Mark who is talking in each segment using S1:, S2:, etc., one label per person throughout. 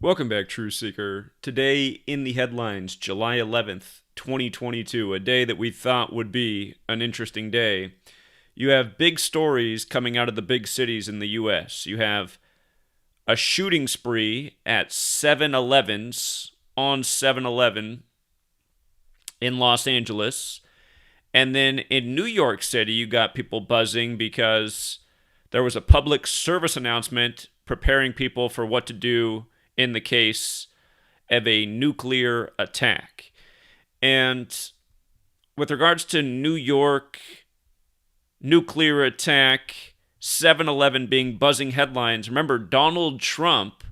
S1: Welcome back, True Seeker. Today in the headlines, July 11th, 2022, a day that we thought would be an interesting day. You have big stories coming out of the big cities in the U.S. You have a shooting spree at 7-Elevens on 7-Eleven in Los Angeles. And then in New York City, you got people buzzing because there was a public service announcement preparing people for what to do in the case of a nuclear attack. And with regards to New York, nuclear attack, 7-Eleven being buzzing headlines, remember Donald Trump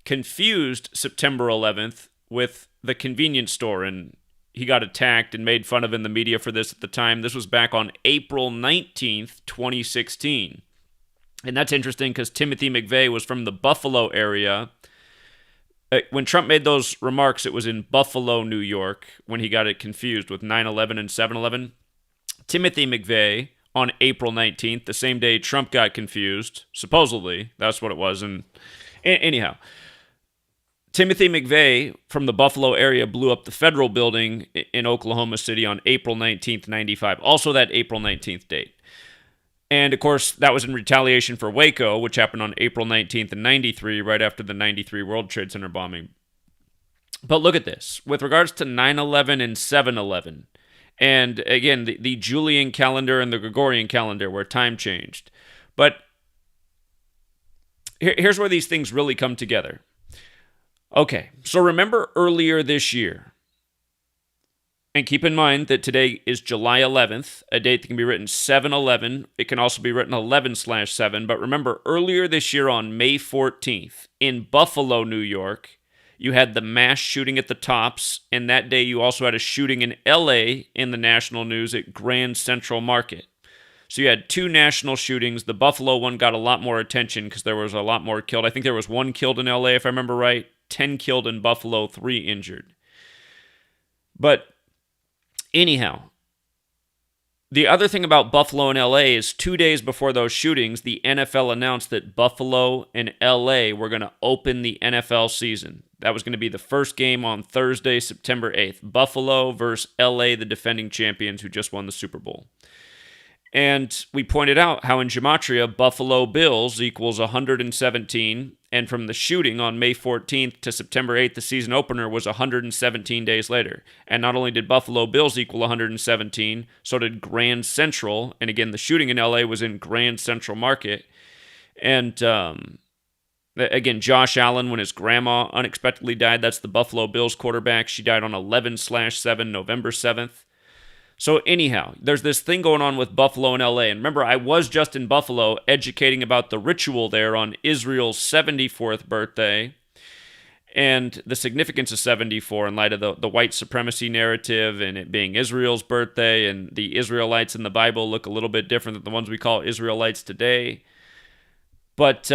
S1: confused September 11th with the convenience store, and he got attacked and made fun of in the media for this at the time. This was back on April 19th, 2016. And that's interesting because Timothy McVeigh was from the Buffalo area. When Trump made those remarks, it was in Buffalo, New York, when he got it confused with 9/11 and 7/11. Timothy McVeigh, on April 19th, the same day Trump got confused, supposedly, that's what it was. And anyhow, Timothy McVeigh from the Buffalo area blew up the federal building in Oklahoma City on April 19th, 95. Also that April 19th date. And, of course, that was in retaliation for Waco, which happened on April 19th in 93, right after the 93 World Trade Center bombing. But look at this. With regards to 9/11 and 7/11, and, again, the Julian calendar and the Gregorian calendar where time changed. But here's where these things really come together. Okay, so remember earlier this year, and keep in mind that today is July 11th, a date that can be written 7/11. It can also be written 11/7. But remember, earlier this year on May 14th, in Buffalo, New York, you had the mass shooting at the Tops. And that day you also had a shooting in LA in the national news at Grand Central Market. So you had two national shootings. The Buffalo one got a lot more attention because there was a lot more killed. I think there was 1 killed in LA, if I remember right. 10 killed in Buffalo, 3 injured. But anyhow, the other thing about Buffalo and LA is 2 days before those shootings, the NFL announced that Buffalo and LA were going to open the NFL season. That was going to be the first game on Thursday, September 8th. Buffalo versus LA, the defending champions who just won the Super Bowl. And we pointed out how in Gematria, Buffalo Bills equals 117. And from the shooting on May 14th to September 8th, the season opener was 117 days later. And not only did Buffalo Bills equal 117, so did Grand Central. And again, the shooting in LA was in Grand Central Market. And again, Josh Allen, when his grandma unexpectedly died, that's the Buffalo Bills quarterback. She died on 11/7, November 7th. So anyhow, there's this thing going on with Buffalo and LA. And remember, I was just in Buffalo educating about the ritual there on Israel's 74th birthday and the significance of 74 in light of the white supremacy narrative and it being Israel's birthday. And the Israelites in the Bible look a little bit different than the ones we call Israelites today. But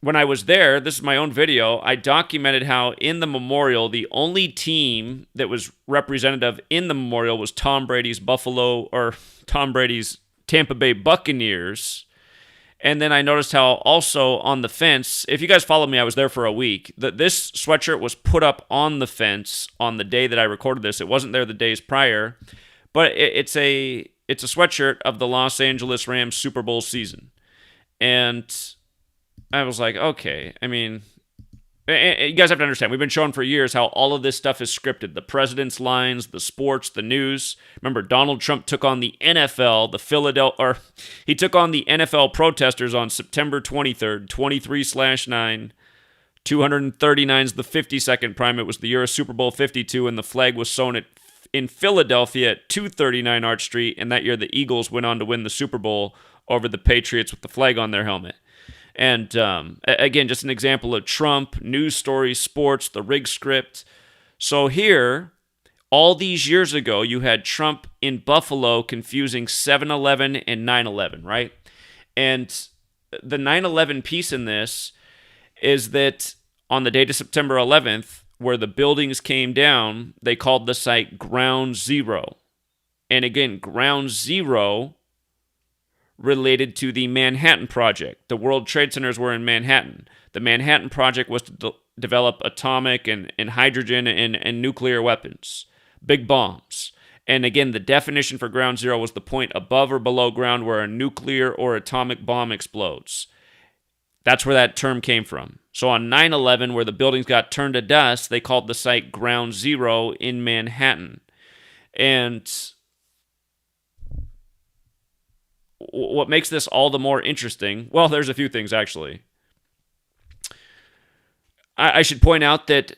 S1: when I was there, this is my own video, I documented how in the memorial, the only team that was representative in the memorial was Tom Brady's Tampa Bay Buccaneers. And then I noticed how also on the fence, if you guys followed me, I was there for a week, this sweatshirt was put up on the fence on the day that I recorded this. It wasn't there the days prior, but it's a sweatshirt of the Los Angeles Rams Super Bowl season. And I was like, okay, I mean, you guys have to understand, we've been showing for years how all of this stuff is scripted. The president's lines, the sports, the news. Remember, Donald Trump took on the NFL, he took on the NFL protesters on September 23rd, 23/9. 239 is the 52nd prime. It was the year of Super Bowl 52, and the flag was sewn in Philadelphia at 239 Arch Street, and that year the Eagles went on to win the Super Bowl over the Patriots with the flag on their helmet. And again, just an example of Trump, news stories, sports, the rig script. So here, all these years ago, you had Trump in Buffalo confusing 7/11 and 9/11, right? And the 9/11 piece in this is that on the date of September 11th, where the buildings came down, they called the site Ground Zero. And again, Ground Zero related to the Manhattan Project. The World Trade Centers were in Manhattan. The Manhattan Project was to develop atomic and hydrogen and nuclear weapons, big bombs. And again, the definition for ground zero was the point above or below ground where a nuclear or atomic bomb explodes. That's where that term came from. So on 9/11, where the buildings got turned to dust, they called the site Ground Zero in Manhattan. And what makes this all the more interesting, well, there's a few things actually. I should point out that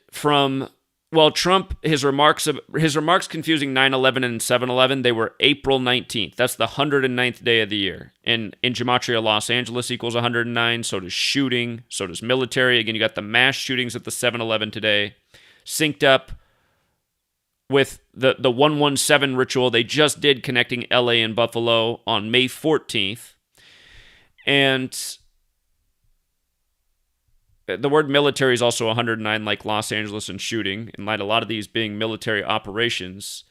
S1: Trump, his remarks confusing 9/11 and 7/11, they were April 19th. That's the 109th day of the year. And in Gematria, Los Angeles equals 109. So does shooting. So does military. Again, you got the mass shootings at the 7/11 today, synced up with the 117 ritual they just did connecting LA and Buffalo on May 14th. And the word military is also 109, like Los Angeles and shooting, in light of a lot of these being military operations.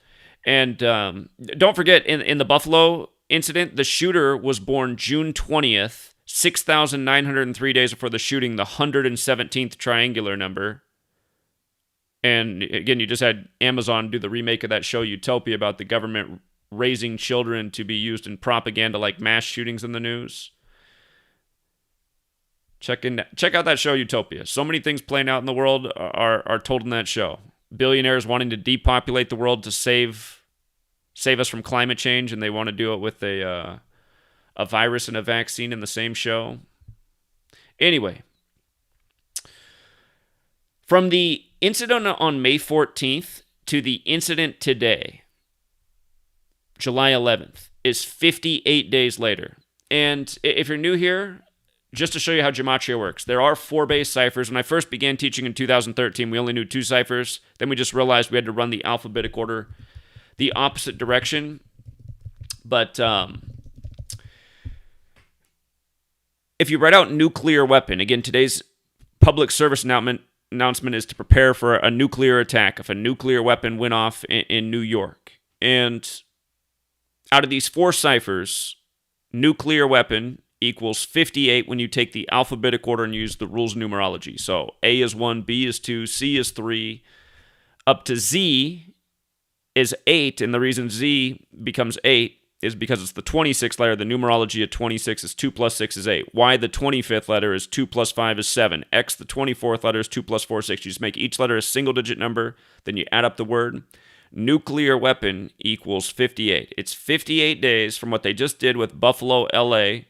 S1: And don't forget, in the Buffalo incident, the shooter was born June 20th, 6,903 days before the shooting, the 117th triangular number. And again, you just had Amazon do the remake of that show Utopia about the government raising children to be used in propaganda like mass shootings in the news. Check out that show Utopia. So many things playing out in the world are told in that show. Billionaires wanting to depopulate the world to save us from climate change, and they want to do it with a virus and a vaccine in the same show. Anyway, from the incident on May 14th to the incident today, July 11th, is 58 days later. And if you're new here, just to show you how Gematria works, there are 4 base ciphers. When I first began teaching in 2013, we only knew 2 ciphers. Then we just realized we had to run the alphabetic order the opposite direction. But if you write out nuclear weapon, again, today's public service announcement is to prepare for a nuclear attack if a nuclear weapon went off in New York. And out of these 4 ciphers, nuclear weapon equals 58 when you take the alphabetic order and use the rules of numerology. So A is 1, B is 2, C is 3, up to Z is 8, and the reason Z becomes 8 is because it's the 26th letter. The numerology of 26 is 2 plus 6 is 8. Y, the 25th letter, is 2 plus 5 is 7. X, the 24th letter, is 2 plus 4 is 6. You just make each letter a single-digit number, then you add up the word. Nuclear weapon equals 58. It's 58 days from what they just did with Buffalo, LA,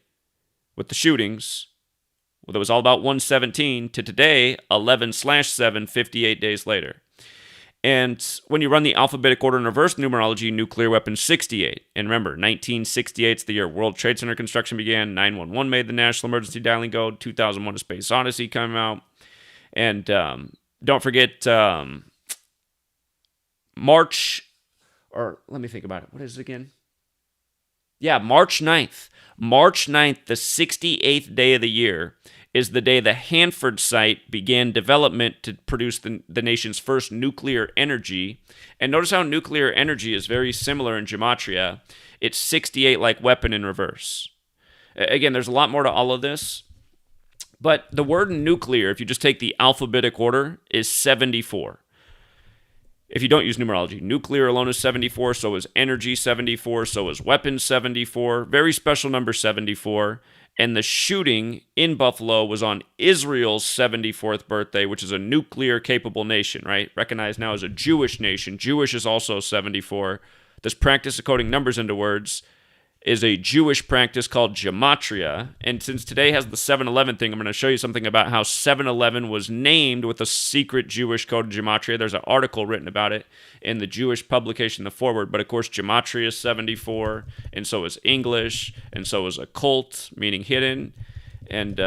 S1: with the shootings, well, it was all about 117, to today, 11/7, 58 days later. And when you run the alphabetic order in reverse numerology, nuclear weapon 68. And remember, 1968 is the year World Trade Center construction began. 911 made the national emergency dialing code. 2001: A Space Odyssey came out. And don't forget March, or let me think about it. What is it again? Yeah, March 9th. March 9th, the 68th day of the year, is the day the Hanford site began development to produce the nation's first nuclear energy. And notice how nuclear energy is very similar in Gematria. It's 68 like weapon in reverse. Again, there's a lot more to all of this. But the word nuclear, if you just take the alphabetic order, is 74. If you don't use numerology, nuclear alone is 74, so is energy 74, so is weapons 74, very special number 74. And the shooting in Buffalo was on Israel's 74th birthday, which is a nuclear-capable nation, right? Recognized now as a Jewish nation. Jewish is also 74. This practice of coding numbers into words is a Jewish practice called Gematria. And since today has the 7-Eleven thing, I'm going to show you something about how 7-Eleven was named with a secret Jewish code of Gematria. There's an article written about it in the Jewish publication, The Forward. But of course, Gematria is 74, and so is English, and so is occult, meaning hidden. And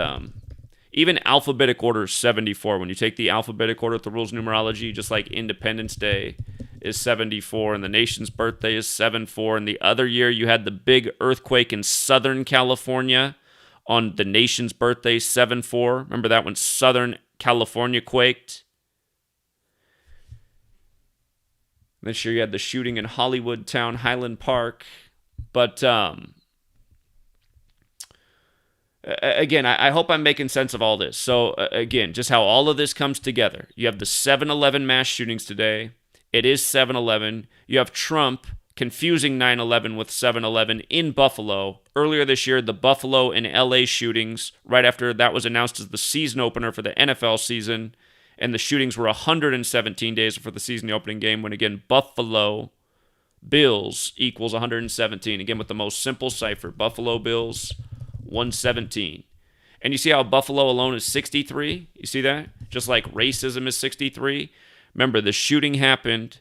S1: even alphabetic order is 74. When you take the alphabetic order with the rules of numerology, just like Independence Day is 74, and the nation's birthday is 7-4. And the other year, you had the big earthquake in Southern California on the nation's birthday, 7-4. Remember that when Southern California quaked? This year, you had the shooting in Hollywood Town, Highland Park. But Again, I hope I'm making sense of all this. So, again, just how all of this comes together. You have the 7-Eleven mass shootings today. It is 7-Eleven. You have Trump confusing 9/11 with 7/11 in Buffalo. Earlier this year, the Buffalo and LA shootings, right after that was announced as the season opener for the NFL season, and the shootings were 117 days for the season opening game, when again, Buffalo Bills equals 117. Again, with the most simple cipher, Buffalo Bills 117. And you see how Buffalo alone is 63? You see that? Just like racism is 63. Remember, the shooting happened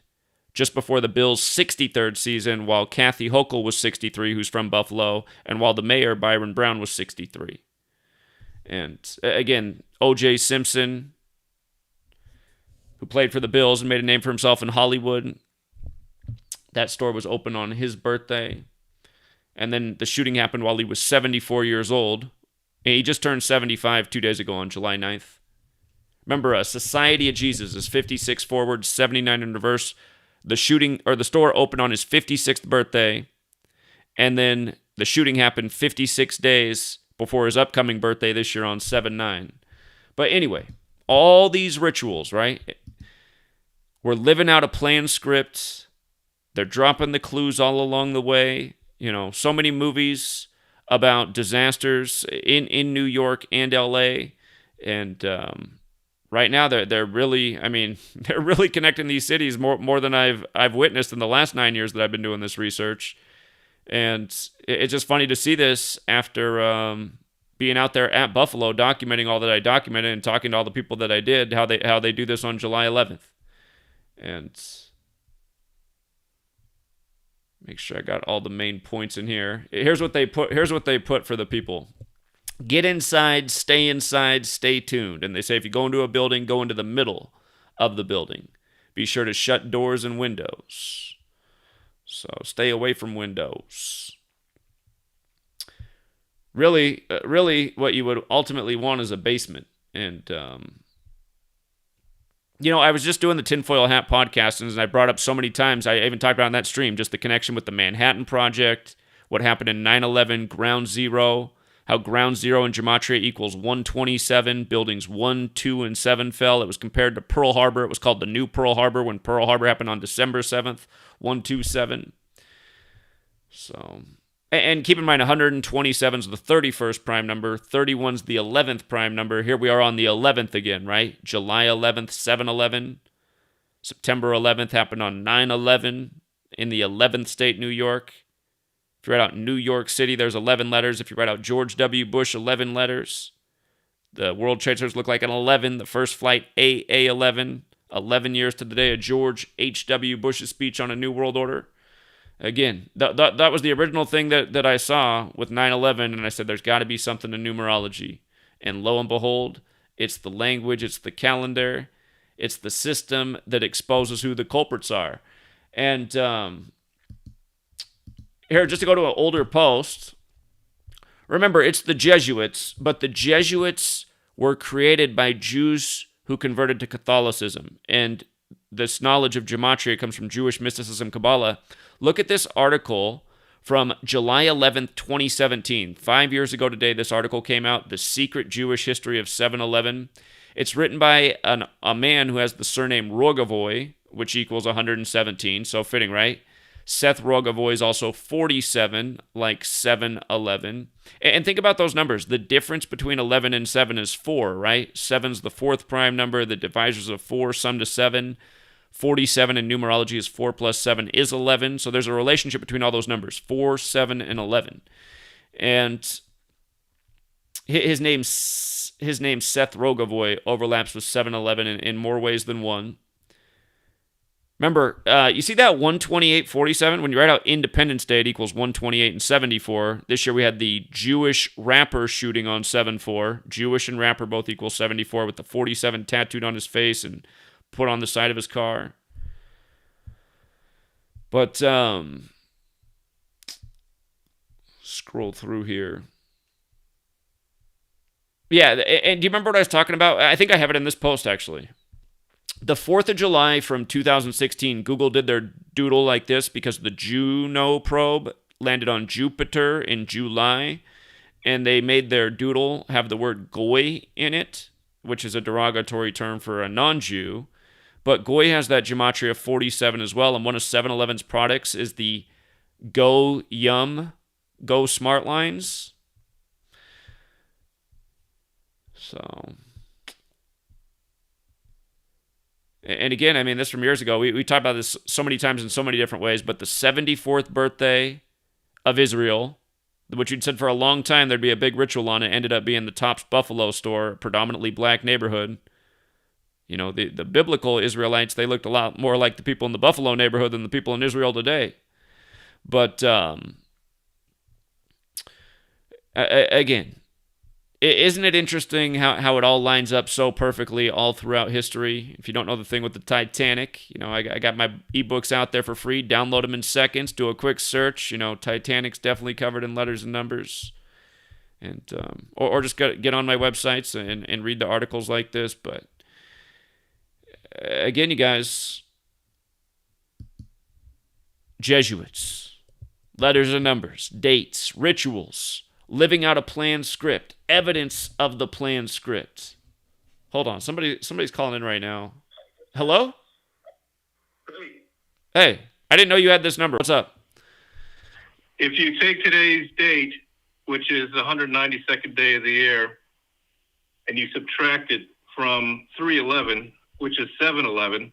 S1: just before the Bills' 63rd season, while Kathy Hochul was 63, who's from Buffalo, and while the mayor, Byron Brown, was 63. And again, O.J. Simpson, who played for the Bills and made a name for himself in Hollywood, that store was open on his birthday. And then the shooting happened while he was 74 years old. And he just turned 75 2 days ago on July 9th. Remember, Society of Jesus is 56 forward, 79 in reverse. The store opened on his 56th birthday, and then the shooting happened 56 days before his upcoming birthday this year on 7/9. But anyway, all these rituals, right? We're living out a planned script. They're dropping the clues all along the way. You know, so many movies about disasters in New York and LA, and right now, they're really, they're really connecting these cities more than I've witnessed in the last 9 years that I've been doing this research. And it's just funny to see this after being out there at Buffalo, documenting all that I documented and talking to all the people that I did, how they do this on July 11th. And make sure I got all the main points in here. Here's what they put for the people. Get inside, stay tuned. And they say if you go into a building, go into the middle of the building. Be sure to shut doors and windows. So stay away from windows. Really, what you would ultimately want is a basement. And, I was just doing the Tinfoil Hat podcast, and as I brought up so many times, I even talked about on that stream, just the connection with the Manhattan Project, what happened in 9/11, Ground Zero, how Ground Zero in Gematria equals 127, buildings 1, 2, and 7 fell. It was compared to Pearl Harbor. It was called the New Pearl Harbor when Pearl Harbor happened on December 7th, 127. So, and keep in mind, 127 is the 31st prime number, 31 is the 11th prime number. Here we are on the 11th again, right? July 11th, 7/11. September 11th happened on 9/11 in the 11th state, New York. If you write out New York City, there's 11 letters. If you write out George W. Bush, 11 letters. The World Trade Centers look like an 11. The first flight, AA-11. 11 years to the day of George H.W. Bush's speech on a new world order. Again, that was the original thing that I saw with 9/11, and I said there's got to be something in numerology. And lo and behold, it's the language, it's the calendar, it's the system that exposes who the culprits are. And here, just to go to an older post, remember, it's the Jesuits, but the Jesuits were created by Jews who converted to Catholicism. And this knowledge of gematria comes from Jewish mysticism, Kabbalah. Look at this article from July 11th, 2017. 5 years ago today, this article came out, The Secret Jewish History of 7/11. It's written by a man who has the surname Rogovoy, which equals 117, so fitting, right? Seth Rogovoy is also 47, like 7/11. And think about those numbers. The difference between 11 and 7 is 4, right? 7's the fourth prime number. The divisors of 4 sum to 7. 47 in numerology is 4 plus 7 is 11. So there's a relationship between all those numbers, 4, 7, and 11. And his name Seth Rogovoy overlaps with 7/11 in more ways than one. Remember, you see that 128.47? When you write out Independence Day, it equals 128 and 74. This year we had the Jewish rapper shooting on 7/4. Jewish and rapper both equal 74 with the 47 tattooed on his face and put on the side of his car. But, scroll through here. Yeah, and do you remember what I was talking about? I think I have it in this post, actually. The 4th of July from 2016, Google did their doodle like this because the Juno probe landed on Jupiter in July. and they made their doodle have the word goy in it, which is a derogatory term for a non-Jew. But goy has that gematria 47 as well, and one of 7-Eleven's products is the Go Yum Go Smart Lines. So, and again, I mean, this from years ago. We talked about this so many times in so many different ways, but the 74th birthday of Israel, which you'd said for a long time there'd be a big ritual on it, ended up being the Tops Buffalo store, predominantly black neighborhood. You know, the biblical Israelites, they looked a lot more like the people in the Buffalo neighborhood than the people in Israel today. But, again, isn't it interesting how it all lines up so perfectly all throughout history? If you don't know the thing with the Titanic, you know, I got my ebooks out there for free. Download them in seconds. Do a quick search. You know, Titanic's definitely covered in letters and numbers. And or just get on my websites and read the articles like this. But again, you guys, Jesuits, letters and numbers, dates, rituals, living out a planned script, evidence of the planned script. Hold on, somebody's calling in right now. Hello? Hey, I didn't know you had this number. What's up?
S2: If you take today's date, which is the 192nd day of the year, and you subtract it from 3/11, which is 7/11,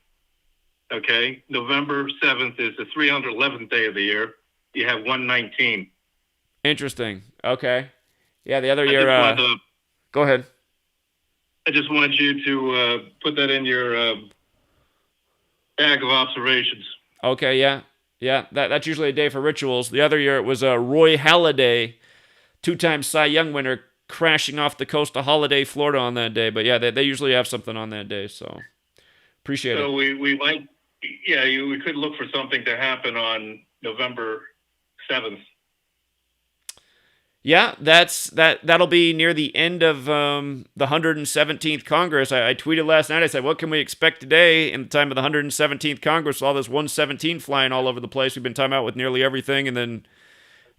S2: okay, November 7th is the 311th day of the year, you have 119.
S1: Interesting. Okay. Yeah, the other year... go ahead.
S2: I just wanted you to put that in your bag of observations.
S1: Okay, yeah. Yeah, that's usually a day for rituals. The other year it was Roy Halladay, 2-time Cy Young winner, crashing off the coast of Holiday, Florida on that day. But yeah, they usually have something on that day, so appreciate it.
S2: So we might, we could look for something to happen on November 7th.
S1: Yeah, that'll be near the end of the 117th Congress. I tweeted last night, I said, what can we expect today in the time of the 117th Congress with all this 117 flying all over the place? We've been talking about with nearly everything, and then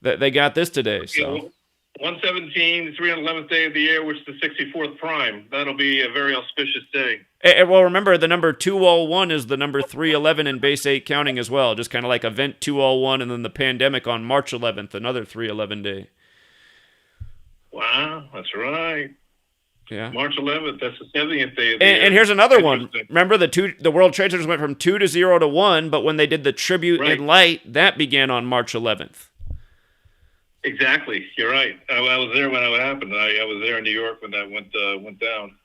S1: they got this today. So
S2: 117, 311th day of the year, which is the 64th prime. That'll be a very auspicious day.
S1: Well, remember, the number 201 is the number 311 in base 8 counting as well, just kind of like event 201, and then the pandemic on March 11th, another 311 day.
S2: Wow, that's right.
S1: Yeah.
S2: March 11th, that's the 70th day of the year.
S1: And here's another one. Remember, the World Trade Centers went from 2 to 0 to 1, but when they did the tribute in light, that began on March 11th.
S2: Exactly. You're right. I was there when it happened. I was there in New York when that went down.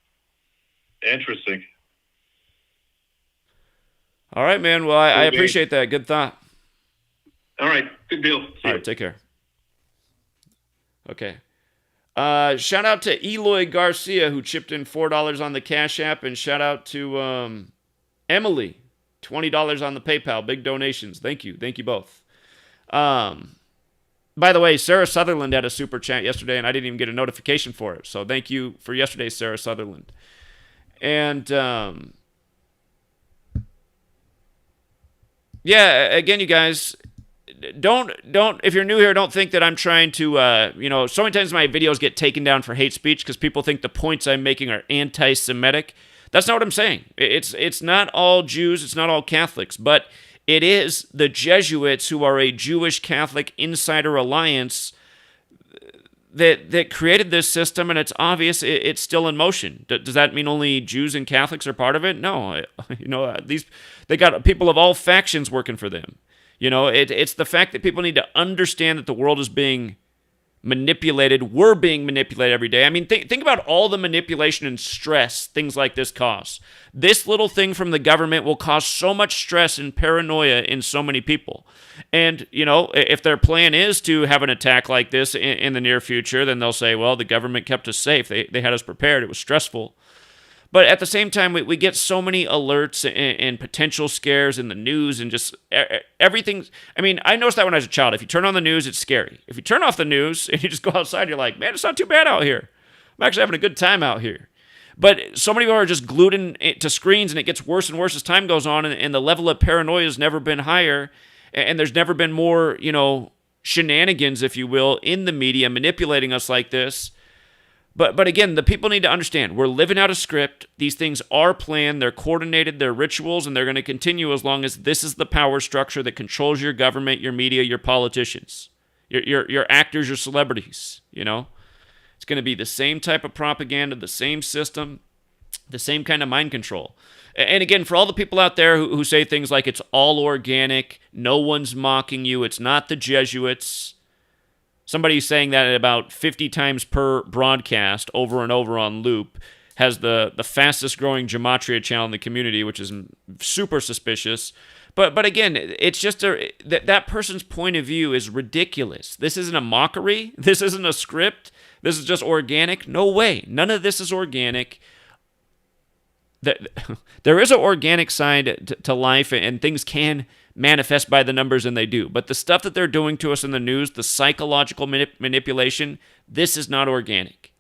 S2: Interesting.
S1: All right, man. Well, I appreciate that. Good thought.
S2: All right. Good deal.
S1: All right. Take care. Okay. Shout out to Eloy Garcia, who chipped in $4 on the Cash App, and shout out to Emily, $20 on the PayPal. Big donations. Thank you. Thank you both. By the way, Sarah Sutherland had a super chat yesterday, and I didn't even get a notification for it. So thank you for yesterday, Sarah Sutherland. And yeah, again, you guys, don't if you're new here, don't think that I'm trying to so many times my videos get taken down for hate speech because people think the points I'm making are anti-Semitic. That's not what I'm saying. It's not all Jews, it's not all Catholics, but it is the Jesuits, who are a Jewish Catholic insider alliance, that created this system, and it's obvious it's still in motion. Does that mean only Jews and Catholics are part of it? No. They got people of all factions working for them. It's the fact that people need to understand that the world is being manipulated. We're being manipulated every day. I mean, think about all the manipulation and stress things like this cause. This little thing from the government will cause so much stress and paranoia in so many people. And, if their plan is to have an attack like this in the near future, then they'll say, well, the government kept us safe. They had us prepared. It was stressful. But at the same time, we get so many alerts and potential scares in the news and just everything. I mean, I noticed that when I was a child. If you turn on the news, it's scary. If you turn off the news and you just go outside, you're like, man, it's not too bad out here. I'm actually having a good time out here. But so many people are just glued to screens, and it gets worse and worse as time goes on, and the level of paranoia has never been higher, and there's never been more, shenanigans, if you will, in the media, manipulating us like this. But again, the people need to understand, we're living out a script. These things are planned, they're coordinated, they're rituals, and they're going to continue as long as this is the power structure that controls your government, your media, your politicians, your actors, your celebrities, It's going to be the same type of propaganda, the same system, the same kind of mind control. And again, for all the people out there who say things like it's all organic, no one's mocking you, it's not the Jesuits. Somebody saying that about 50 times per broadcast over and over on loop has the fastest growing Gematria channel in the community, which is super suspicious. But again, it's just that person's point of view is ridiculous. This isn't a mockery. This isn't a script. This is just organic. No way. None of this is organic. There is an organic side to life, and things can manifest by the numbers, and they do. But the stuff that they're doing to us in the news, the psychological manipulation, this is not organic.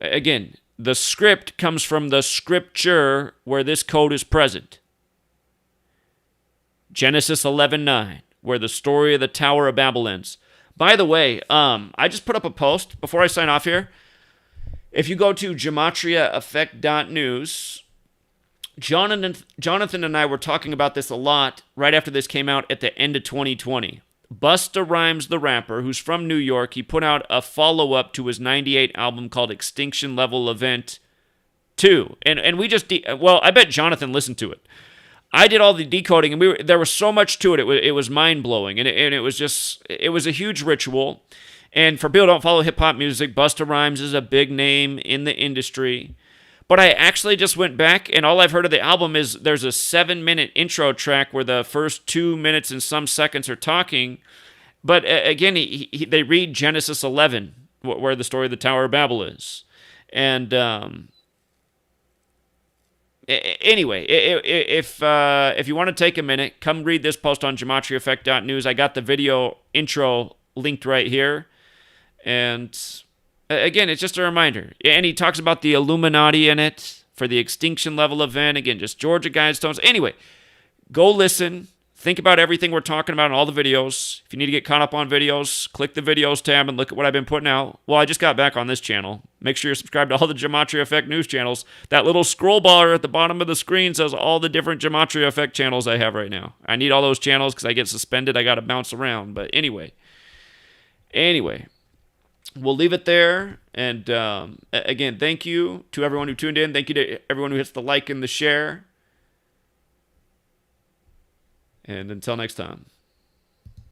S1: Again, the script comes from the scripture where this code is present. Genesis 11:9, where the story of the Tower of Babel ends. By the way, I just put up a post before I sign off here. If you go to GematriaEffect.news, Jonathan and I were talking about this a lot right after this came out at the end of 2020. Busta Rhymes, the rapper, who's from New York, he put out a follow-up to his 98 album called Extinction Level Event 2. And we just, I bet Jonathan listened to it. I did all the decoding, and there was so much to it. It was mind-blowing, and it was a huge ritual. And for people who don't follow hip-hop music, Busta Rhymes is a big name in the industry. But I actually just went back, and all I've heard of the album is there's a 7-minute intro track where the first 2 minutes and some seconds are talking. But again, they read Genesis 11, where the story of the Tower of Babel is. And anyway, if you want to take a minute, come read this post on GematriaEffect.news. I got the video intro linked right here. And again, it's just a reminder. And he talks about the Illuminati in it for the extinction level event. Again, just Georgia Guidestones. Anyway, go listen. Think about everything we're talking about in all the videos. If you need to get caught up on videos, click the videos tab and look at what I've been putting out. Well, I just got back on this channel. Make sure you're subscribed to all the Gematria Effect news channels. That little scroll bar at the bottom of the screen says all the different Gematria Effect channels I have right now. I need all those channels because I get suspended. I got to bounce around. But anyway. We'll leave it there. And again, thank you to everyone who tuned in. Thank you to everyone who hits the like and the share. And until next time.